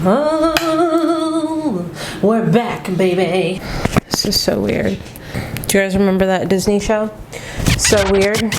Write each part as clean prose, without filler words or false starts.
Oh, we're back, baby. This is so weird. Do you guys remember that Disney show? So weird.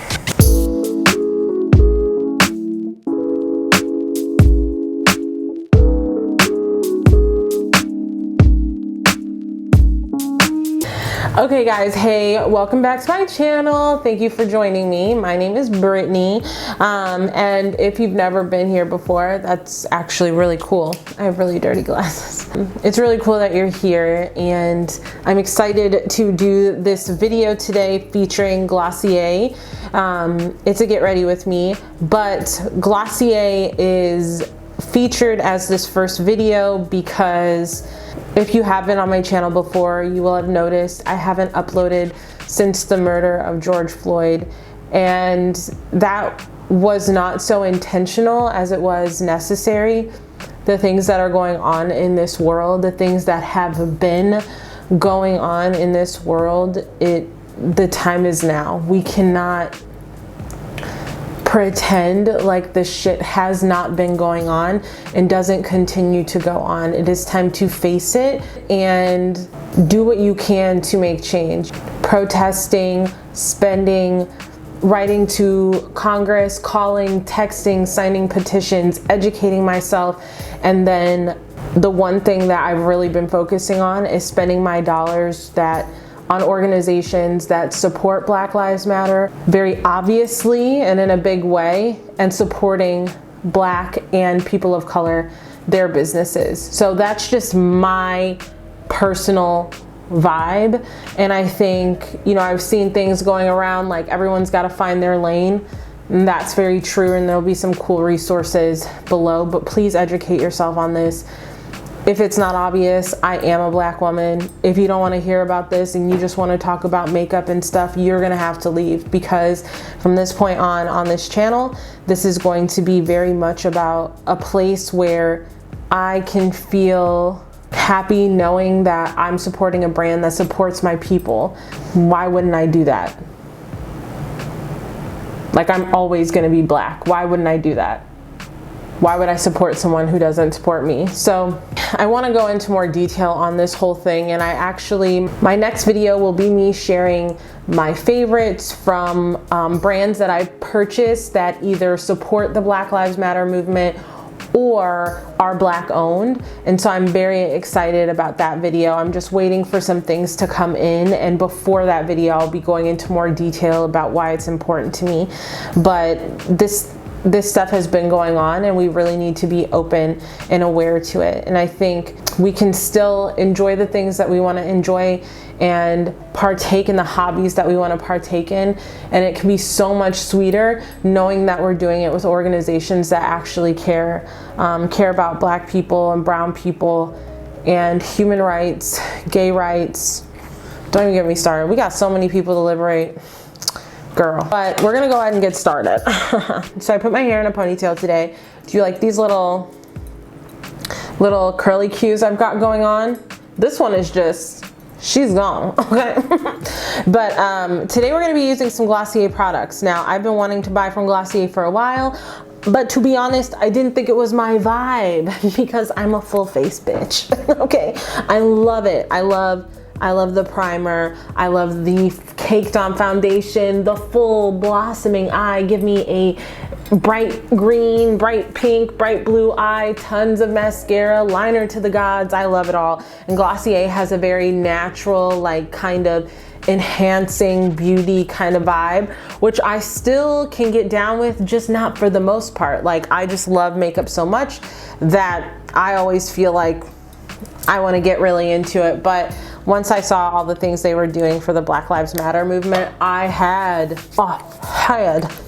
Okay guys, hey, welcome back to my channel. Thank you for joining me. My name is Brittany, and if you've never been here before, that's actually really cool. I have really dirty glasses. It's really cool that you're here, and I'm excited to do this video today featuring Glossier. It's a get ready with me, but Glossier is featured as this first video because if you have been on my channel before, you will have noticed I haven't uploaded since the murder of George Floyd, and that was not so intentional as it was necessary. The things that are going on in this world, the things that have been going on in this world, the time is now. We cannot pretend like this shit has not been going on and doesn't continue to go on. It is time to face it and do what you can to make change. Protesting, spending, writing to Congress, calling, texting, signing petitions, educating myself, and then the one thing that I've really been focusing on is spending my dollars on organizations that support Black Lives Matter very obviously and in a big way, and supporting Black and people of color, their businesses. So that's just my personal vibe. And I think, you know, I've seen things going around like everyone's got to find their lane. And that's very true, and there'll be some cool resources below, but please educate yourself on this. If it's not obvious, I am a Black woman. If you don't want to hear about this and you just want to talk about makeup and stuff, you're gonna have to leave, because from this point on this channel, this is going to be very much about a place where I can feel happy knowing that I'm supporting a brand that supports my people. Why wouldn't I do that? Like, I'm always gonna be Black. Why wouldn't I do that? Why would I support someone who doesn't support me? So I want to go into more detail on this whole thing, and my next video will be me sharing my favorites from brands that I've purchased that either support the Black Lives Matter movement or are Black owned. And so I'm very excited about that video. I'm just waiting for some things to come in, and before that video I'll be going into more detail about why it's important to me. But this stuff has been going on, and we really need to be open and aware to it. And I think we can still enjoy the things that we want to enjoy and partake in the hobbies that we want to partake in. And it can be so much sweeter knowing that we're doing it with organizations that actually care about Black people and brown people and human rights, gay rights. Don't even get me started. We got so many people to liberate. Girl. But we're gonna go ahead and get started. So I put my hair in a ponytail today. Do you like these little curly cues I've got going on? This one is just, she's gone, okay? But today we're gonna be using some Glossier products. Now, I've been wanting to buy from Glossier for a while, but to be honest, I didn't think it was my vibe because I'm a full face bitch, okay? I love it. I love the primer. I love the caked on foundation, the full blossoming eye. Give me a bright green, bright pink, bright blue eye, tons of mascara, liner to the gods. I love it all. And Glossier has a very natural, like kind of enhancing beauty kind of vibe, which I still can get down with, just not for the most part. Like, I just love makeup so much that I always feel like I want to get really into it. But once I saw all the things they were doing for the Black Lives Matter movement, I had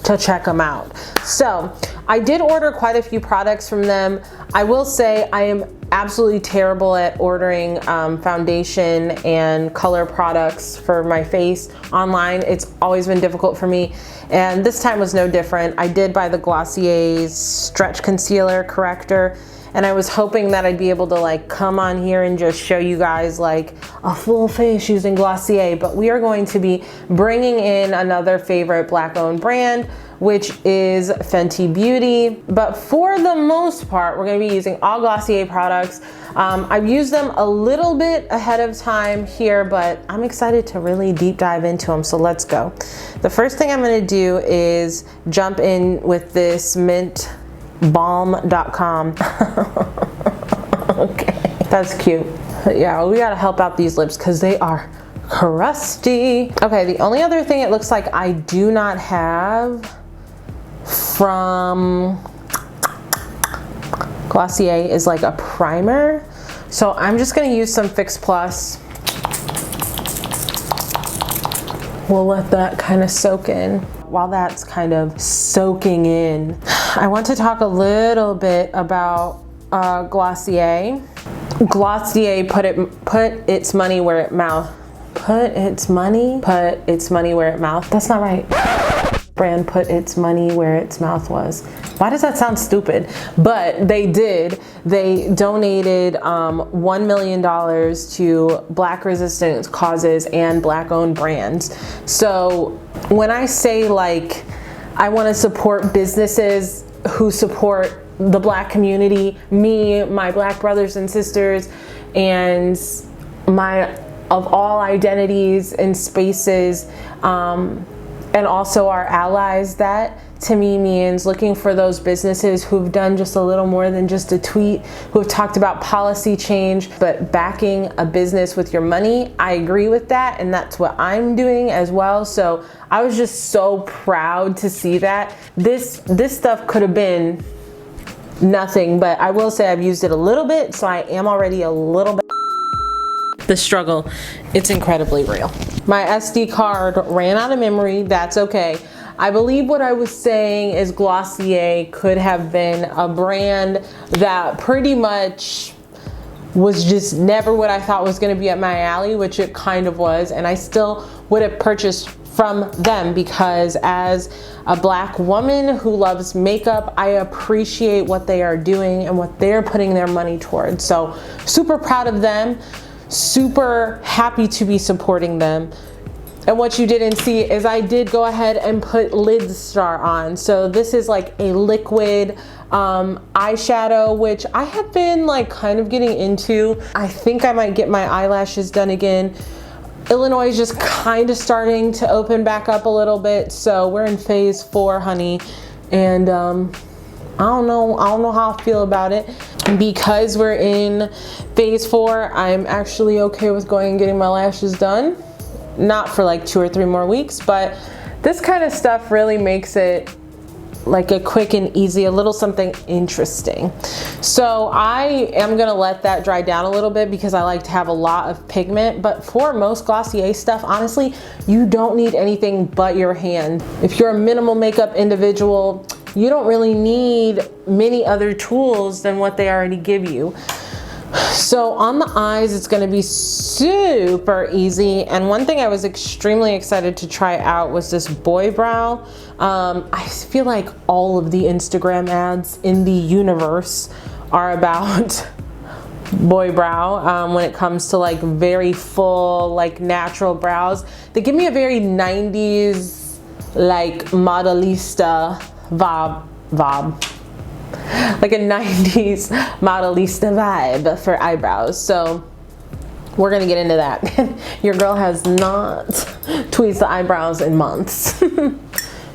to check them out. So I did order quite a few products from them. I will say I am absolutely terrible at ordering foundation and color products for my face online. It's always been difficult for me, and this time was no different. I did buy the Glossier's Stretch Concealer Corrector, and I was hoping that I'd be able to like come on here and just show you guys like a full face using Glossier, but we are going to be bringing in another favorite Black owned brand, which is Fenty Beauty. But for the most part, we're gonna be using all Glossier products. I've used them a little bit ahead of time here, but I'm excited to really deep dive into them, so let's go. The first thing I'm gonna do is jump in with this mintbalm.com. Okay, that's cute. Yeah, we gotta help out these lips because they are crusty. Okay, the only other thing it looks like I do not have from Glossier is like a primer. So I'm just gonna use some Fix Plus. We'll let that kind of soak in. While that's kind of soaking in, I want to talk a little bit about Glossier. Glossier put its money where it mouth. Put its money where it mouth. That's not right. Brand put its money where its mouth was. Why does that sound stupid? But they did. They donated $1 million to Black resistance causes and Black owned brands. So when I say like, I want to support businesses who support the Black community, me, my Black brothers and sisters, and my of all identities and spaces, and also our allies, that to me means looking for those businesses who've done just a little more than just a tweet, who have talked about policy change, but backing a business with your money. I agree with that, and that's what I'm doing as well. So I was just so proud to see that. This stuff could have been nothing, but I will say I've used it a little bit, so I am already a little bit. The struggle, it's incredibly real. My SD card ran out of memory. That's okay. I believe what I was saying is Glossier could have been a brand that pretty much was just never what I thought was going to be at my alley, which it kind of was, and I still would have purchased from them because as a Black woman who loves makeup, I appreciate what they are doing and what they're putting their money towards. So super proud of them. Super happy to be supporting them. And what you didn't see is I did go ahead and put Lid Star on. So this is like a liquid eyeshadow, which I have been like kind of getting into. I think I might get my eyelashes done again. Illinois is just kind of starting to open back up a little bit. So we're in phase 4, honey. And I don't know how I feel about it. Because we're in phase 4, I'm actually okay with going and getting my lashes done. Not for like 2 or 3 more weeks, but this kind of stuff really makes it like a quick and easy, a little something interesting. So I am gonna let that dry down a little bit because I like to have a lot of pigment, but for most Glossier stuff, honestly, you don't need anything but your hand. If you're a minimal makeup individual, you don't really need many other tools than what they already give you. So on the eyes, it's gonna be super easy. And one thing I was extremely excited to try out was this boy brow. I feel like all of the Instagram ads in the universe are about boy brow when it comes to like very full, like natural brows. They give me a very 90s, like modelista vibe. Like a 90s modelista vibe for eyebrows. So we're gonna get into that. Your girl has not tweezed the eyebrows in months.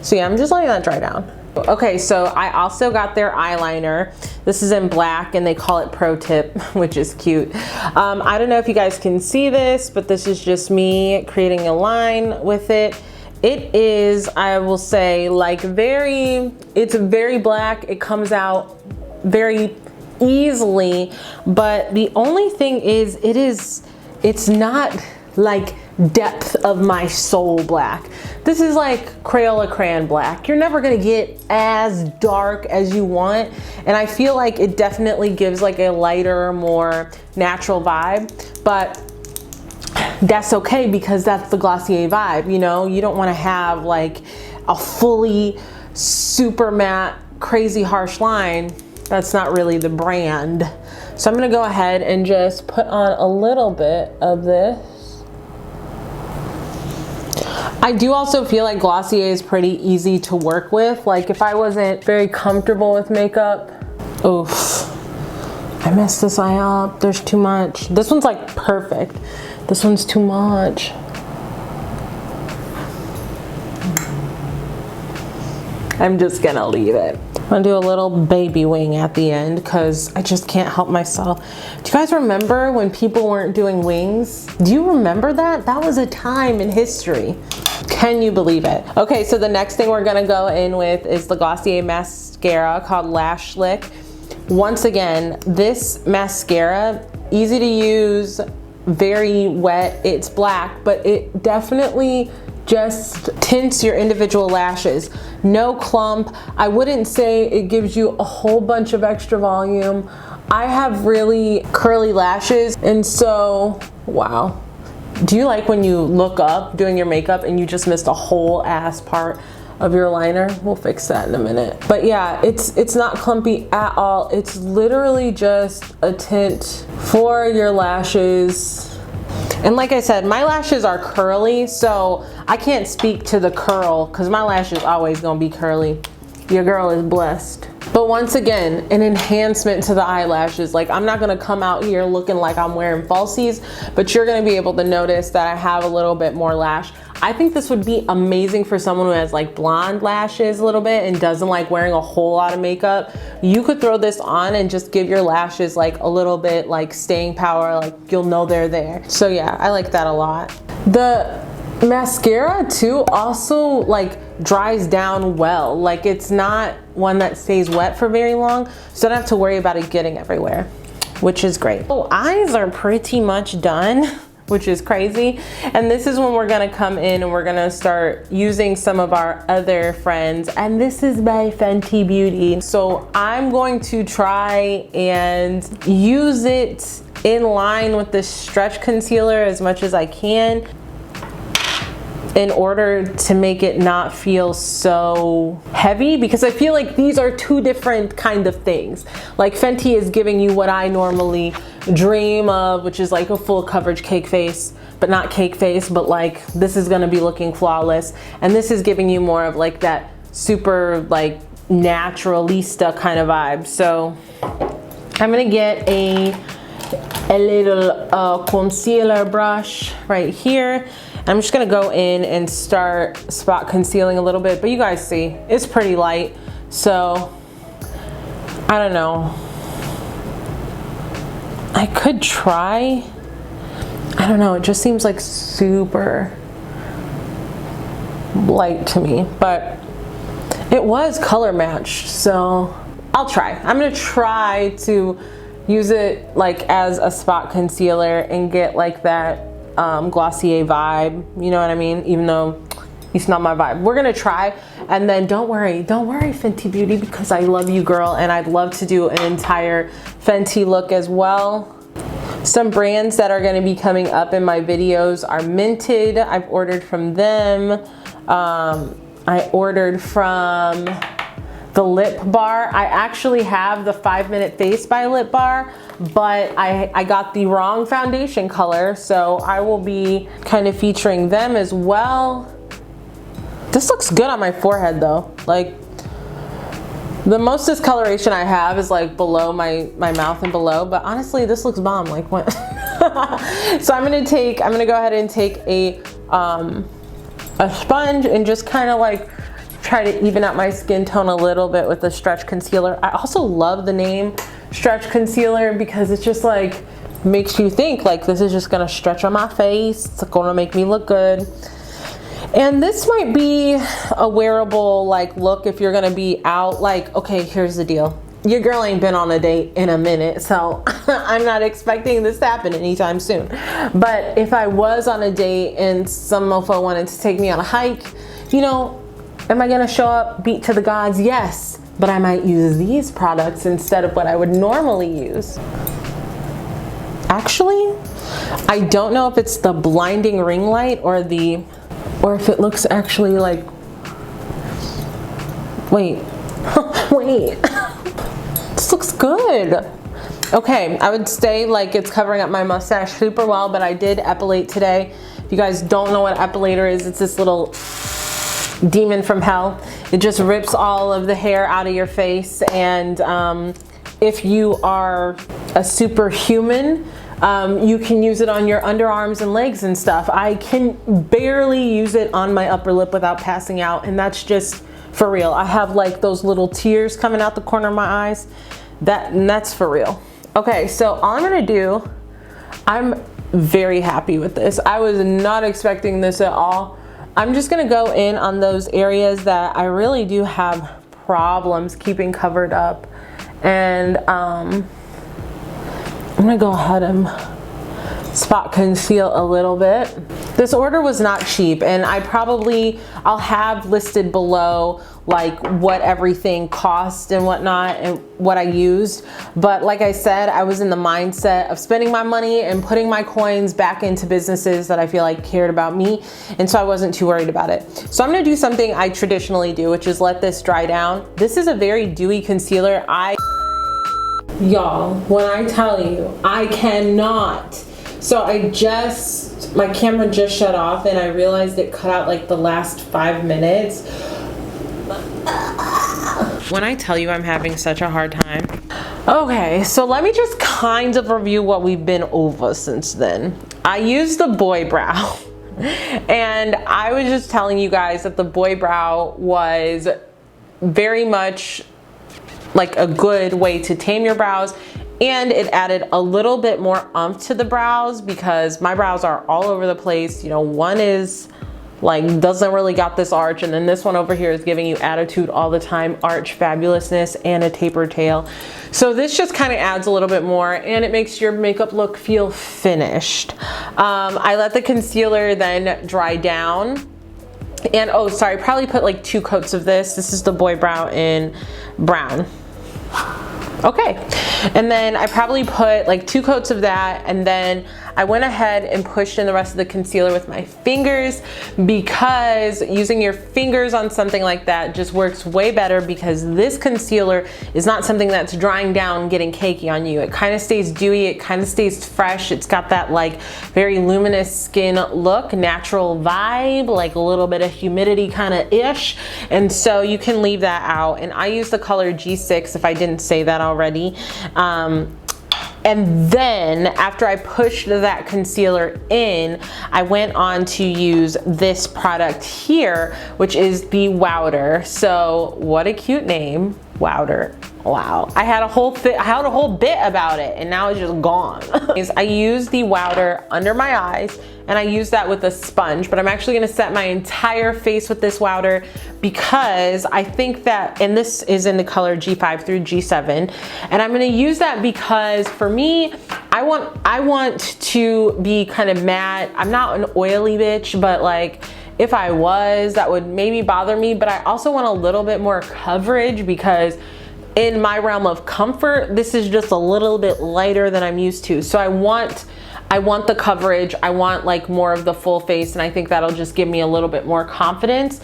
So yeah, I'm just letting that dry down. Okay, so I also got their eyeliner. This is in black and they call it Pro Tip, which is cute. I don't know if you guys can see this, but this is just me creating a line with it. It is, I will say, like it's very black. It comes out very easily, but the only thing is, it's not like depth of my soul black. This is like Crayola crayon black. You're never gonna get as dark as you want, and I feel like it definitely gives like a lighter, more natural vibe, but that's okay because that's the Glossier vibe, you know? You don't want to have like a fully super matte, crazy harsh line. That's not really the brand. So I'm gonna go ahead and just put on a little bit of this. I do also feel like Glossier is pretty easy to work with. Like if I wasn't very comfortable with makeup, oof, I messed this eye up. There's too much. This one's like perfect. This one's too much. I'm just gonna leave it. I'm gonna do a little baby wing at the end because I just can't help myself. Do you guys remember when people weren't doing wings? Do you remember that? That was a time in history. Can you believe it? Okay, so the next thing we're gonna go in with is the Glossier mascara called Lash Slick. Once again, this mascara, easy to use, very wet. It's black, but it definitely just tints your individual lashes. No clump. I wouldn't say it gives you a whole bunch of extra volume. I have really curly lashes, and so, wow. Do you like when you look up doing your makeup and you just missed a whole ass part of your liner? We'll fix that in a minute. But yeah, it's not clumpy at all. It's literally just a tint for your lashes. And like I said, my lashes are curly, so I can't speak to the curl because my lash is always gonna be curly. Your girl is blessed. But once again, an enhancement to the eyelashes. Like I'm not gonna come out here looking like I'm wearing falsies, but you're gonna be able to notice that I have a little bit more lash. I think this would be amazing for someone who has like blonde lashes a little bit and doesn't like wearing a whole lot of makeup. You could throw this on and just give your lashes like a little bit like staying power, like you'll know they're there. So yeah, I like that a lot. The mascara too also like dries down well. Like it's not one that stays wet for very long, so I don't have to worry about it getting everywhere, which is great. Oh, eyes are pretty much done, which is crazy. And this is when we're gonna come in and we're gonna start using some of our other friends. And this is by Fenty Beauty. So I'm going to try and use it in line with the stretch concealer as much as I can, in order to make it not feel so heavy, because I feel like these are two different kind of things. Like Fenty is giving you what I normally dream of, which is like a full coverage cake face, but not cake face, but like this is gonna be looking flawless. And this is giving you more of like that super like naturalista kind of vibe. So I'm gonna get a little concealer brush right here. I'm just gonna go in and start spot concealing a little bit, but you guys see, it's pretty light. So, I don't know. I could try. I don't know, it just seems like super light to me, but it was color matched, so I'll try. I'm gonna try to use it like as a spot concealer and get like that Glossier vibe, you know what I mean? Even though it's not my vibe. We're gonna try, and then don't worry Fenty Beauty, because I love you, girl, and I'd love to do an entire Fenty look as well. Some brands that are gonna be coming up in my videos are Minted. I've ordered from them. I ordered from the lip bar. I actually have the 5 Minute Face by Lip Bar, but I got the wrong foundation color, so I will be kind of featuring them as well. This looks good on my forehead though. Like the most discoloration I have is like below my mouth and below, but honestly this looks bomb. Like what? So I'm gonna go ahead and take a sponge and just kind of like try to even out my skin tone a little bit with the stretch concealer. I also love the name stretch concealer because it's just like makes you think like this is just gonna stretch on my face. It's gonna make me look good. And this might be a wearable like look if you're gonna be out. Like, okay, here's the deal. Your girl ain't been on a date in a minute, so I'm not expecting this to happen anytime soon. But if I was on a date and some mofo wanted to take me on a hike, you know, am I gonna show up beat to the gods? Yes, but I might use these products instead of what I would normally use. Actually, I don't know if it's the blinding ring light or if it looks actually like, wait, wait, this looks good. Okay, I would say like it's covering up my mustache super well, but I did epilate today. If you guys don't know what epilator is, it's this little demon from hell. It just rips all of the hair out of your face, and if you are a superhuman, you can use it on your underarms and legs and stuff. I can barely use it on my upper lip without passing out, and that's just for real. I have like those little tears coming out the corner of my eyes. That's for real. Okay, so all I'm gonna do, I'm very happy with this. I was not expecting this at all. I'm just gonna go in on those areas that I really do have problems keeping covered up. And I'm gonna go ahead and spot conceal a little bit. This order was not cheap, and I'll have listed below like what everything cost and whatnot and what I used. But like I said, I was in the mindset of spending my money and putting my coins back into businesses that I feel like cared about me. And so I wasn't too worried about it. So I'm gonna do something I traditionally do, which is let this dry down. This is a very dewy concealer. Y'all, when I tell you, I cannot. So my camera just shut off and I realized it cut out like the last 5 minutes. When I tell you I'm having such a hard time. Okay, so let me just kind of review what we've been over since then. I used the boy brow and I was just telling you guys that the boy brow was very much like a good way to tame your brows, and it added a little bit more oomph to the brows because my brows are all over the place. You know, one is like doesn't really got this arch, and then this one over here is giving you attitude all the time, arch fabulousness, and a taper tail. So this just kind of adds a little bit more, and it makes your makeup look feel finished. I let the concealer then dry down, and oh sorry, probably put like 2 coats of this. This is the boy brow in brown. Okay, and then I probably put like 2 coats of that, and then I went ahead and pushed in the rest of the concealer with my fingers, because using your fingers on something like that just works way better, because this concealer is not something that's drying down, getting cakey on you. It kind of stays dewy, it kind of stays fresh. It's got that like very luminous skin look, natural vibe, like a little bit of humidity kind of ish. And so you can leave that out. And I use the color G6 if I didn't say that already. And then after I pushed that concealer in, I went on to use this product here, which is the Wowder. So what a cute name, Wowder. Wow, I had a whole bit about it, and now it's just gone. I use the Wowder under my eyes, and I use that with a sponge, but I'm actually gonna set my entire face with this Wowder, because I think that, and this is in the color G5 through G7, and I'm gonna use that because for me, I want to be kind of matte. I'm not an oily bitch, but like, if I was, that would maybe bother me, but I also want a little bit more coverage, because in my realm of comfort, this is just a little bit lighter than I'm used to. So I want the coverage, I want like more of the full face, and I think that'll just give me a little bit more confidence.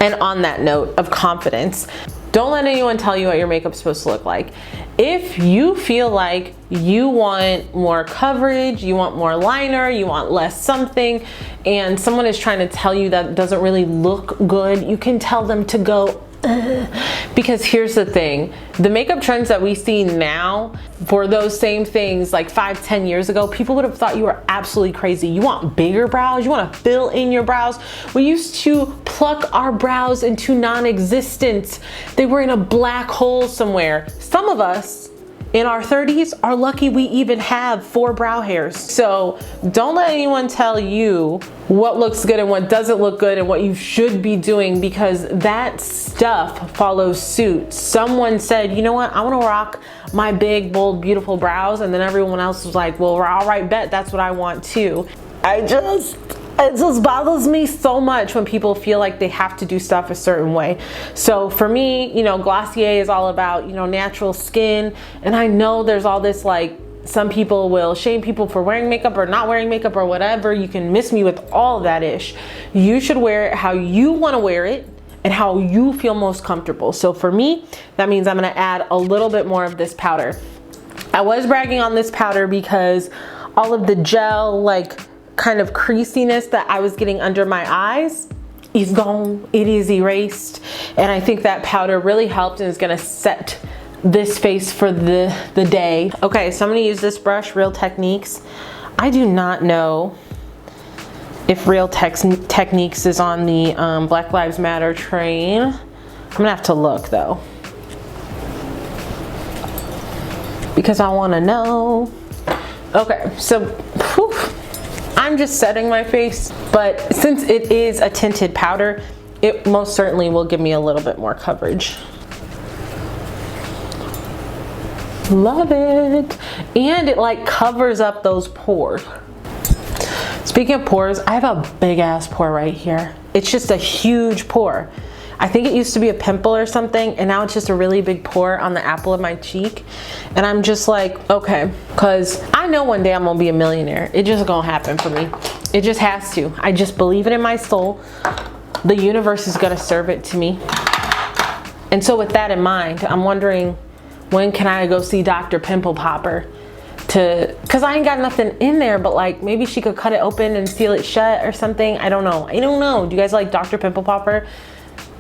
And on that note of confidence, don't let anyone tell you what your makeup's supposed to look like. If you feel like you want more coverage, you want more liner, you want less something, and someone is trying to tell you that doesn't really look good, you can tell them to go, because here's the thing, the makeup trends that we see now for those same things like 5-10 years ago, people would have thought you were absolutely crazy. You want bigger brows, you want to fill in your brows. We used to pluck our brows into non-existence. They were in a black hole somewhere. Some of us in our 30s are lucky we even have 4 brow hairs. So don't let anyone tell you what looks good and what doesn't look good and what you should be doing, because that stuff follows suit. Someone said, you know what, I want to rock my big, bold, beautiful brows, and then everyone else was like, well, all right, bet that's what I want too. It just bothers me so much when people feel like they have to do stuff a certain way. So for me, you know, Glossier is all about, you know, natural skin. And I know there's all this like, some people will shame people for wearing makeup or not wearing makeup or whatever. You can miss me with all of that ish. You should wear it how you want to wear it and how you feel most comfortable. So for me, that means I'm going to add a little bit more of this powder. I was bragging on this powder because all of the gel, like kind of creasiness that I was getting under my eyes is gone. It is erased. And I think that powder really helped and is gonna set this face for the day. Okay, so I'm gonna use this brush, Real Techniques. I do not know if Real Techniques is on the Black Lives Matter train. I'm gonna have to look though, because I wanna know. Okay, so whew, I'm just setting my face, but since it is a tinted powder, it most certainly will give me a little bit more coverage. Love it. And it like covers up those pores. Speaking of pores, I have a big ass pore right here. It's just a huge pore. I think it used to be a pimple or something, and now it's just a really big pore on the apple of my cheek. And I'm just like, okay, because I know one day I'm gonna be a millionaire. It just gonna happen for me. It just has to. I just believe it in my soul. The universe is gonna serve it to me. And so with that in mind, I'm wondering, when can I go see Dr. Pimple Popper? Cause I ain't got nothing in there, but like maybe she could cut it open and seal it shut or something. I don't know. I don't know. Do you guys like Dr. Pimple Popper?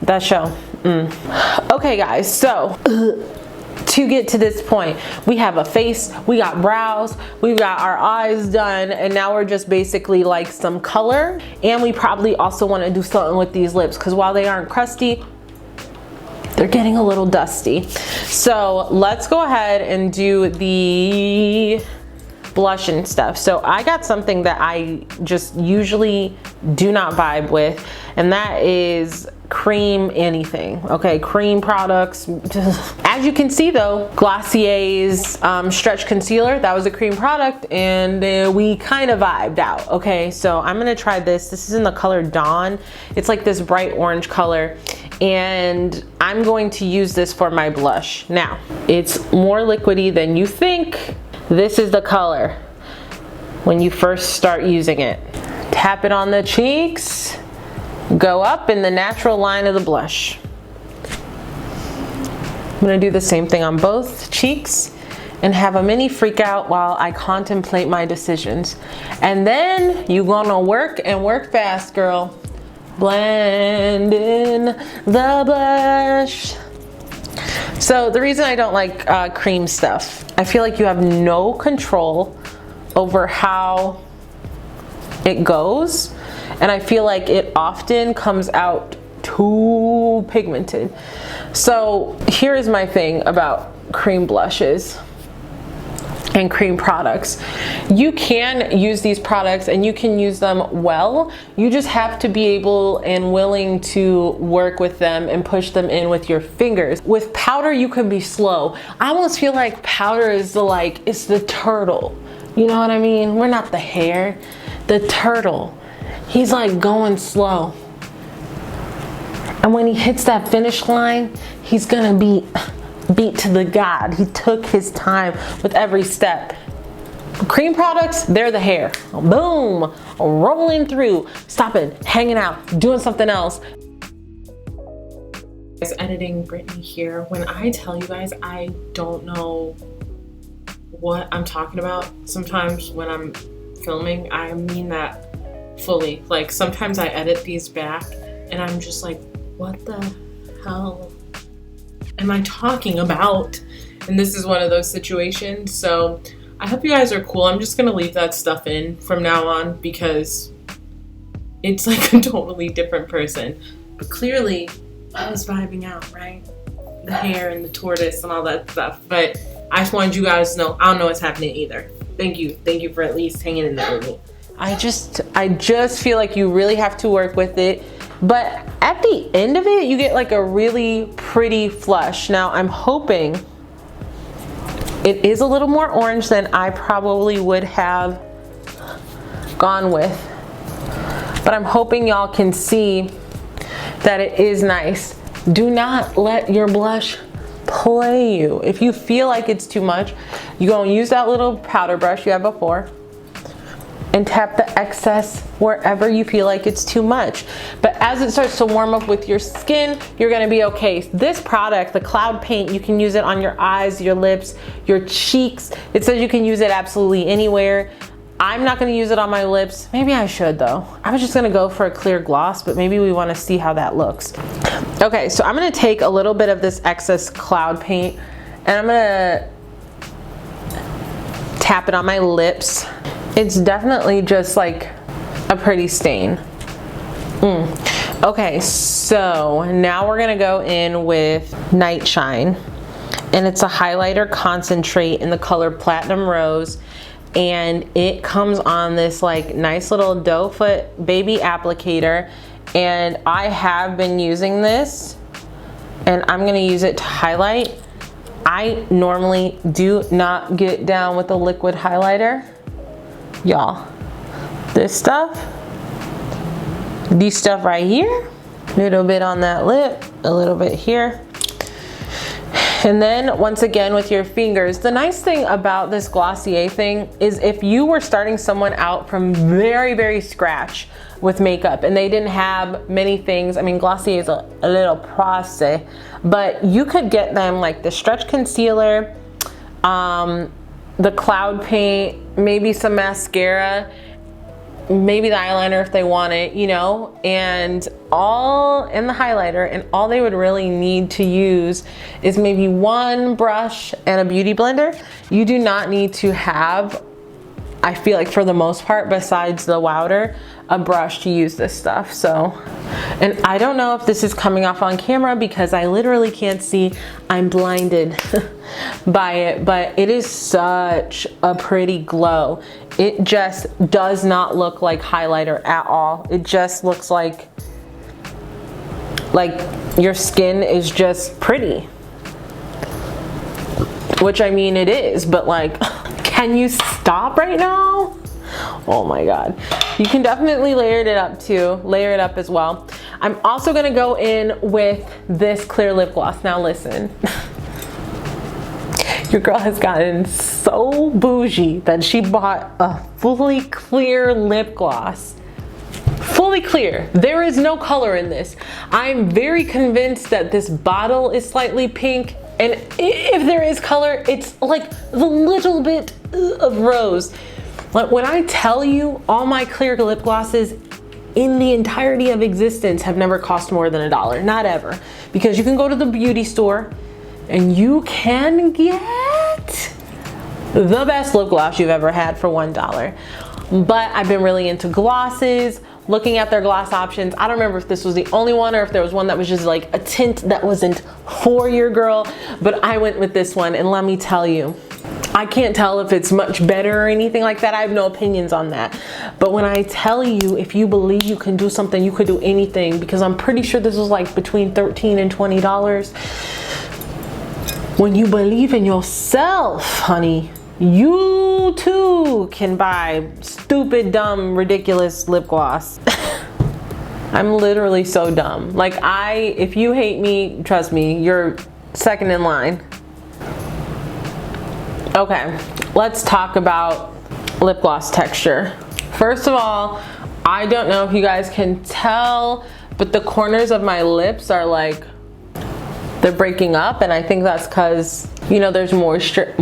That show. Okay guys, so to get to this point, we have a face, we got brows, we've got our eyes done, and now we're just basically like some color. And we probably also want to do something with these lips, because while they aren't crusty, they're getting a little dusty. So let's go ahead and do the blush and stuff. So I got something that I just usually do not vibe with, and that is cream anything. Okay, cream products. As you can see though, Glossier's stretch concealer, that was a cream product, and we kind of vibed out. Okay, so I'm gonna try this. This is in the color Dawn. It's like this bright orange color, and I'm going to use this for my blush. Now, it's more liquidy than you think. This is the color when you first start using it. Tap it on the cheeks, go up in the natural line of the blush. I'm gonna do the same thing on both cheeks and have a mini freak out while I contemplate my decisions. And then you gonna work and work fast, girl. Blend in the blush. So the reason I don't like cream stuff, I feel like you have no control over how it goes, and I feel like it often comes out too pigmented. So here is my thing about cream blushes and cream products. You can use these products and you can use them well. You just have to be able and willing to work with them and push them in with your fingers. With powder, you can be slow. I almost feel like powder is it's the turtle. You know what I mean? We're not the hare, the turtle. He's like going slow. And when he hits that finish line, he's gonna be beat to the god. He took his time with every step. Cream products, they're the hair. Boom, rolling through, stopping, hanging out, doing something else. Guys, editing Brittany here. When I tell you guys I don't know what I'm talking about, sometimes when I'm filming, I mean that fully. Like sometimes I edit these back and I'm just like, what the hell am I talking about? And this is one of those situations. So I hope you guys are cool. I'm just gonna leave that stuff in from now on because it's like a totally different person. But clearly I was vibing out, right? The hair and the tortoise and all that stuff. But I just wanted you guys to know I don't know what's happening either. Thank you for at least hanging in there with me. I just feel like you really have to work with it. But at the end of it, you get like a really pretty flush. Now I'm hoping it is a little more orange than I probably would have gone with. But I'm hoping y'all can see that it is nice. Do not let your blush play you. If you feel like it's too much, you're gonna use that little powder brush you had before and tap the excess wherever you feel like it's too much. But as it starts to warm up with your skin, you're gonna be okay. This product, the Cloud Paint, you can use it on your eyes, your lips, your cheeks. It says you can use it absolutely anywhere. I'm not gonna use it on my lips. Maybe I should though. I was just gonna go for a clear gloss, but maybe we wanna see how that looks. Okay, so I'm gonna take a little bit of this excess Cloud Paint and I'm gonna tap it on my lips. It's definitely just like a pretty stain. Okay, so now we're gonna go in with Niteshine, and it's a highlighter concentrate in the color Platinum Rose, and it comes on this like nice little doe foot baby applicator, and I have been using this, and I'm gonna use it to highlight. I normally do not get down with a liquid highlighter. Y'all, this stuff right here, a little bit on that lip, a little bit here. And then once again with your fingers. The nice thing about this Glossier thing is if you were starting someone out from very, very scratch with makeup and they didn't have many things, I mean Glossier is a little process, but you could get them like the stretch concealer, the Cloud Paint, maybe some mascara, maybe the eyeliner if they want it, you know, and all in the highlighter, and all they would really need to use is maybe one brush and a beauty blender. You do not need to have, I feel like for the most part, besides the Wowder, a brush to use this stuff. So, and I don't know if this is coming off on camera because I literally can't see, I'm blinded by it, but it is such a pretty glow. It just does not look like highlighter at all. It just looks like your skin is just pretty. Which I mean it is, but like, can you stop right now? Oh my God. You can definitely layer it up too, layer it up as well. I'm also gonna go in with this clear lip gloss. Now listen. Your girl has gotten so bougie that she bought a fully clear lip gloss. Fully clear. There is no color in this. I'm very convinced that this bottle is slightly pink, and if there is color, it's like a little bit of rose. Like when I tell you, all my clear lip glosses in the entirety of existence have never cost more than $1, not ever. Because you can go to the beauty store and you can get the best lip gloss you've ever had for $1. But I've been really into glosses, looking at their gloss options. I don't remember if this was the only one or if there was one that was just like a tint that wasn't for your girl, but I went with this one, and let me tell you, I can't tell if it's much better or anything like that. I have no opinions on that. But when I tell you, if you believe you can do something, you could do anything, because I'm pretty sure this was like between $13 and $20. When you believe in yourself, honey, you too can buy stupid, dumb, ridiculous lip gloss. I'm literally so dumb. Like if you hate me, trust me, you're second in line. Okay, let's talk about lip gloss texture. First of all, I don't know if you guys can tell, but the corners of my lips are like, they're breaking up, and I think that's because, you know, there's moisture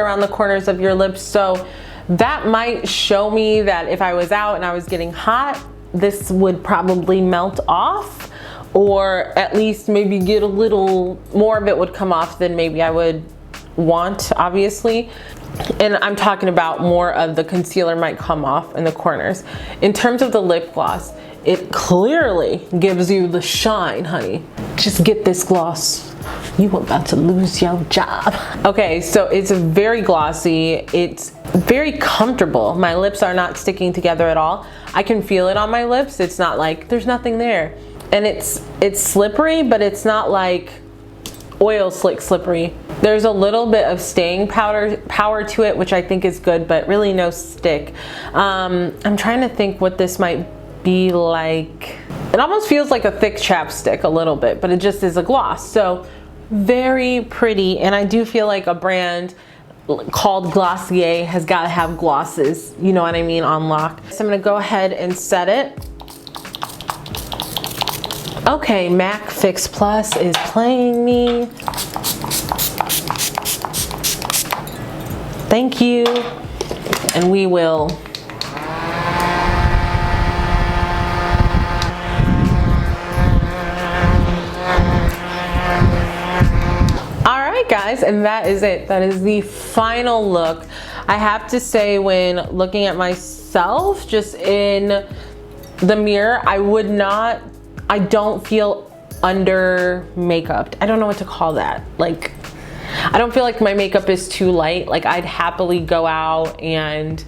around the corners of your lips. So that might show me that if I was out and I was getting hot, this would probably melt off, or at least maybe get a little more of it would come off than maybe I would want, obviously. And I'm talking about more of the concealer might come off in the corners. In terms of the lip gloss, it clearly gives you the shine, honey. Just get this gloss. You about to lose your job. Okay, so it's very glossy. It's very comfortable. My lips are not sticking together at all. I can feel it on my lips. It's not like there's nothing there. And it's slippery, but it's not like oil slick slippery. There's a little bit of staying power to it, which I think is good, but really no stick. I'm trying to think what this might be like. It almost feels like a thick chapstick a little bit, but it just is a gloss. So very pretty, and I do feel like a brand called Glossier has got to have glosses, you know what I mean, on lock. So I'm gonna go ahead and set it. Okay, MAC Fix Plus is playing me. Thank you. And we will guys, and that is it. That is the final look. I have to say, when looking at myself just in the mirror, I don't feel under makeuped. I don't know what to call that. Like, I don't feel like my makeup is too light. Like, I'd happily go out and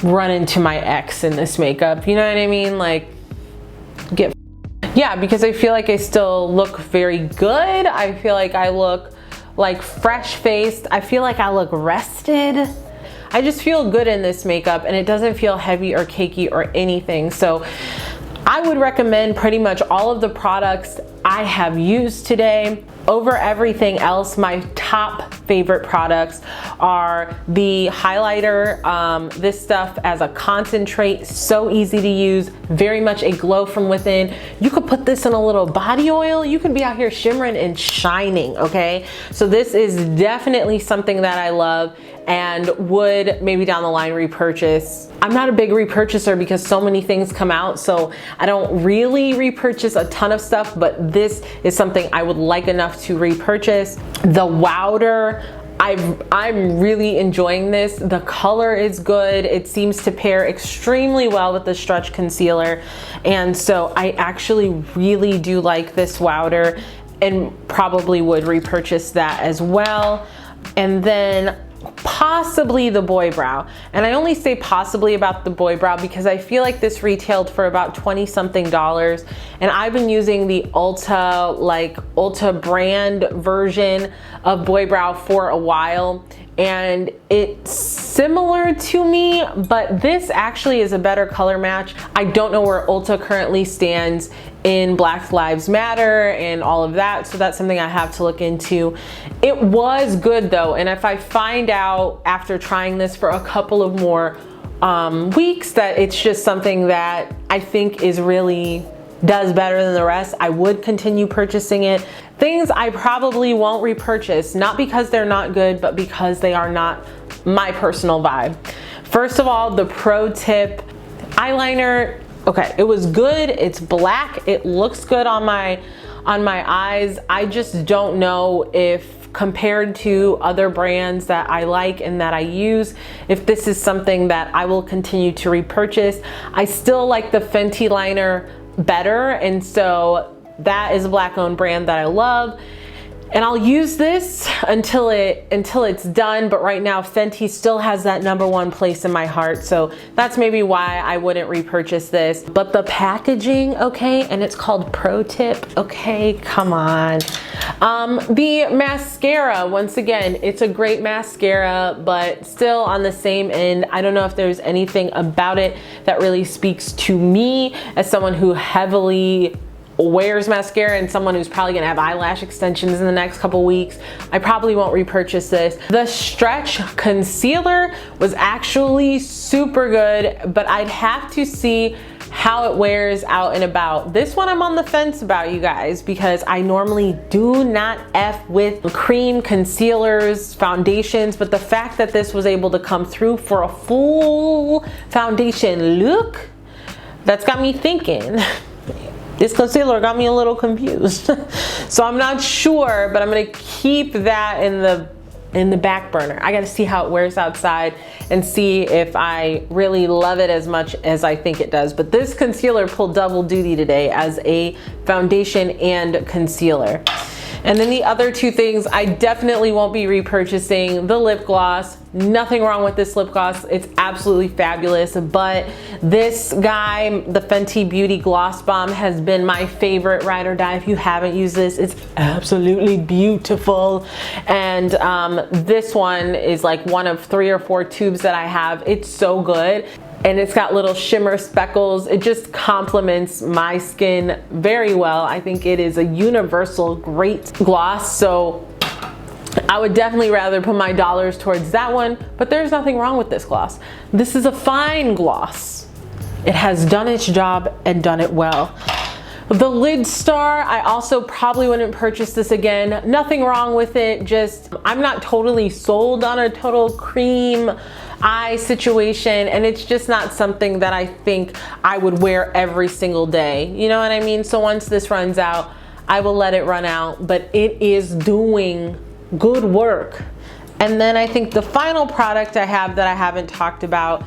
run into my ex in this makeup. You know what I mean? Like, yeah, because I feel like I still look very good. I feel like I look like fresh faced. I feel like I look rested. I just feel good in this makeup, and it doesn't feel heavy or cakey or anything. So I would recommend pretty much all of the products I have used today. Over everything else, my top favorite products are the highlighter. This stuff as a concentrate, so easy to use, very much a glow from within. You could put this in a little body oil. You could be out here shimmering and shining, okay? So this is definitely something that I love and would maybe down the line repurchase. I'm not a big repurchaser because so many things come out, so I don't really repurchase a ton of stuff, but this is something I would like enough to repurchase. The Wowder, I'm really enjoying this. The color is good. It seems to pair extremely well with the stretch concealer, and so I actually really do like this Wowder and probably would repurchase that as well. And then possibly the Boy Brow. And I only say possibly about the Boy Brow because I feel like this retailed for about 20 something dollars, and I've been using the Ulta brand version of Boy Brow for a while, and it's similar to me, but this actually is a better color match. I don't know where Ulta currently stands in Black Lives Matter and all of that, so that's something I have to look into. It was good though, and if I find out after trying this for a couple of more weeks that it's just something that I think is really does better than the rest, I would continue purchasing it. Things I probably won't repurchase, not because they're not good, but because they are not my personal vibe. First of all, the Pro Tip eyeliner. Okay, it was good. It's black. It looks good on my eyes. I just don't know if, compared to other brands that I like and that I use, if this is something that I will continue to repurchase. I still like the Fenty liner better, and so that is a black-owned brand that I love. And I'll use this until it's done, but right now Fenty still has that #1 place in my heart, so that's maybe why I wouldn't repurchase this. But the packaging, okay, and it's called Pro Tip, okay, come on. The mascara, once again, it's a great mascara, but still on the same end. I don't know if there's anything about it that really speaks to me as someone who heavily wears mascara and someone who's probably gonna have eyelash extensions in the next couple weeks. I probably won't repurchase this. The stretch concealer was actually super good, but I'd have to see how it wears out and about. This one I'm on the fence about, you guys, because I normally do not F with cream concealers, foundations, but the fact that this was able to come through for a full foundation look, that's got me thinking. This concealer got me a little confused. So I'm not sure, but I'm gonna keep that in the back burner. I gotta see how it wears outside and see if I really love it as much as I think it does. But this concealer pulled double duty today as a foundation and concealer. And then the other two things, I definitely won't be repurchasing the lip gloss. Nothing wrong with this lip gloss. It's absolutely fabulous. But this guy, the Fenty Beauty Gloss Bomb, has been my favorite ride or die. If you haven't used this, it's absolutely beautiful. And this one is like one of 3 or 4 tubes that I have. It's so good. And it's got little shimmer speckles. It just complements my skin very well. I think it is a universal great gloss. So I would definitely rather put my dollars towards that one, but there's nothing wrong with this gloss. This is a fine gloss. It has done its job and done it well. The Lid Star, I also probably wouldn't purchase this again. Nothing wrong with it, just I'm not totally sold on a total cream eye situation, and it's just not something that I think I would wear every single day. You know what I mean? So once this runs out, I will let it run out, but it is doing good work. And then I think the final product I have that I haven't talked about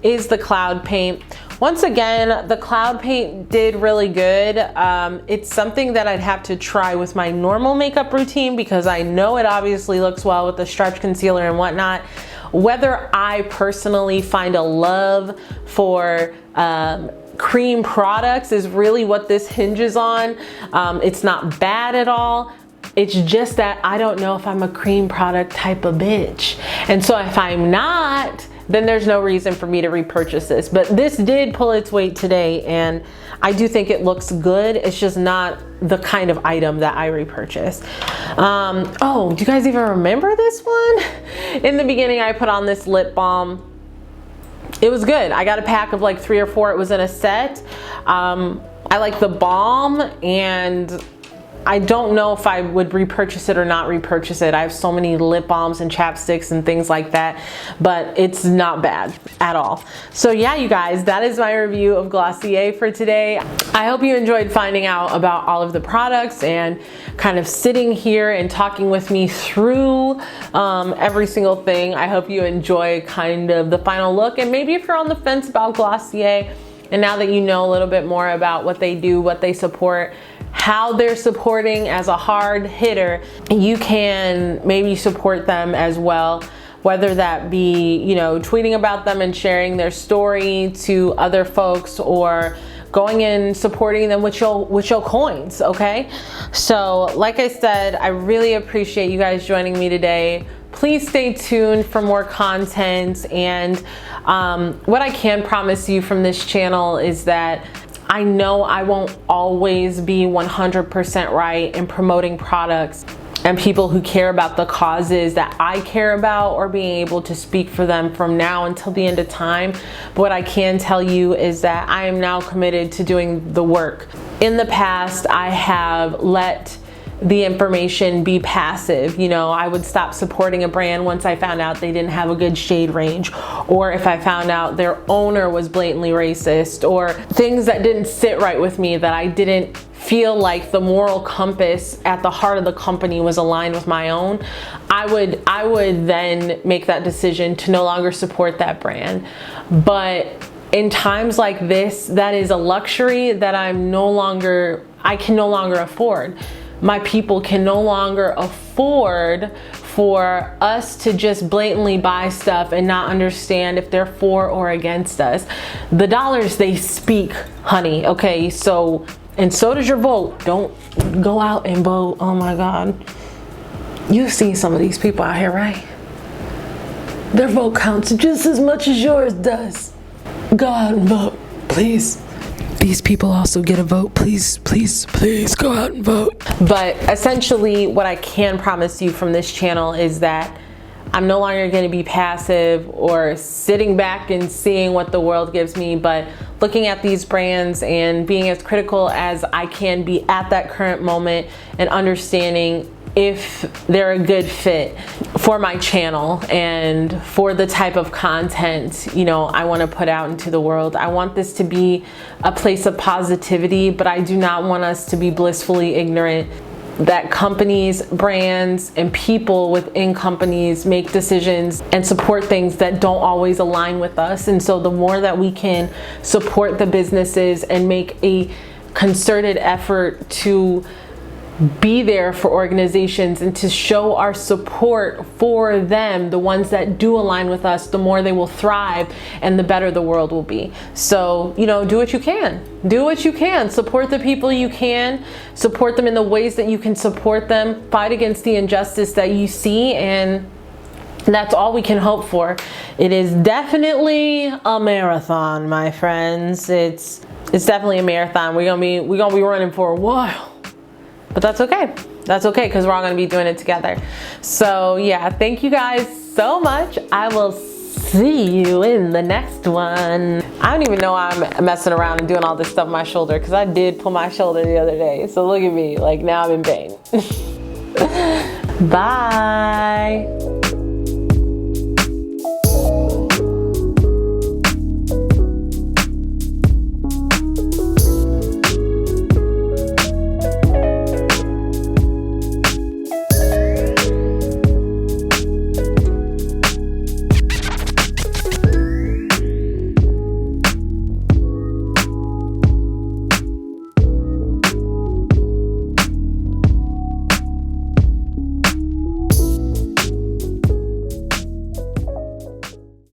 is the Cloud Paint. Once again, the Cloud Paint did really good. It's something that I'd have to try with my normal makeup routine because I know it obviously looks well with the stretch concealer and whatnot. Whether I personally find a love for cream products is really what this hinges on. It's not bad at all. It's just that I don't know if I'm a cream product type of bitch. And so if I'm not, then there's no reason for me to repurchase this. But this did pull its weight today, and I do think it looks good. It's just not the kind of item that I repurchase. Oh, do you guys even remember this one? In the beginning, I put on this lip balm. It was good. I got a pack of like 3 or 4. It was in a set. I like the balm, and I don't know if I would repurchase it or not repurchase it. I have so many lip balms and chapsticks and things like that, but it's not bad at all. So yeah, you guys, that is my review of Glossier for today. I hope you enjoyed finding out about all of the products and kind of sitting here and talking with me through every single thing. I hope you enjoy kind of the final look, and maybe if you're on the fence about Glossier, and now that you know a little bit more about what they do, what they support, how they're supporting as a hard hitter, you can maybe support them as well, whether that be, you know, tweeting about them and sharing their story to other folks, or going and supporting them with your coins, okay? So like I said, I really appreciate you guys joining me today. Please stay tuned for more content, and what I can promise you from this channel is that I know I won't always be 100% right in promoting products and people who care about the causes that I care about, or being able to speak for them from now until the end of time. But what I can tell you is that I am now committed to doing the work. In the past, I have let the information be passive. You know, I would stop supporting a brand once I found out they didn't have a good shade range, or if I found out their owner was blatantly racist, or things that didn't sit right with me, that I didn't feel like the moral compass at the heart of the company was aligned with my own. I would then make that decision to no longer support that brand. But in times like this, that is a luxury that I can no longer afford. My people can no longer afford for us to just blatantly buy stuff and not understand if they're for or against us. The dollars, they speak, honey, okay? So, and so does your vote. Don't go out and vote. Oh my God. You've seen some of these people out here, right? Their vote counts just as much as yours does. Go out and vote, please. These people also get a vote. Please, please, please go out and vote. But essentially, what I can promise you from this channel is that I'm no longer going to be passive or sitting back and seeing what the world gives me, but looking at these brands and being as critical as I can be at that current moment, and understanding if they're a good fit for my channel and for the type of content, you know, I want to put out into the world. I want this to be a place of positivity, but I do not want us to be blissfully ignorant that companies, brands, and people within companies make decisions and support things that don't always align with us. And so the more that we can support the businesses and make a concerted effort to be there for organizations and to show our support for them, the ones that do align with us, the more they will thrive and the better the world will be. So, you know, do what you can. Do what you can. Support the people you can. Support them in the ways that you can support them. Fight against the injustice that you see, and that's all we can hope for. It is definitely a marathon, my friends. It's definitely a marathon. We're gonna be running for a while. But that's okay. That's okay, because we're all gonna be doing it together. So yeah, thank you guys so much. I will see you in the next one. I don't even know why I'm messing around and doing all this stuff on my shoulder, because I did pull my shoulder the other day. So look at me, like now I'm in pain. Bye.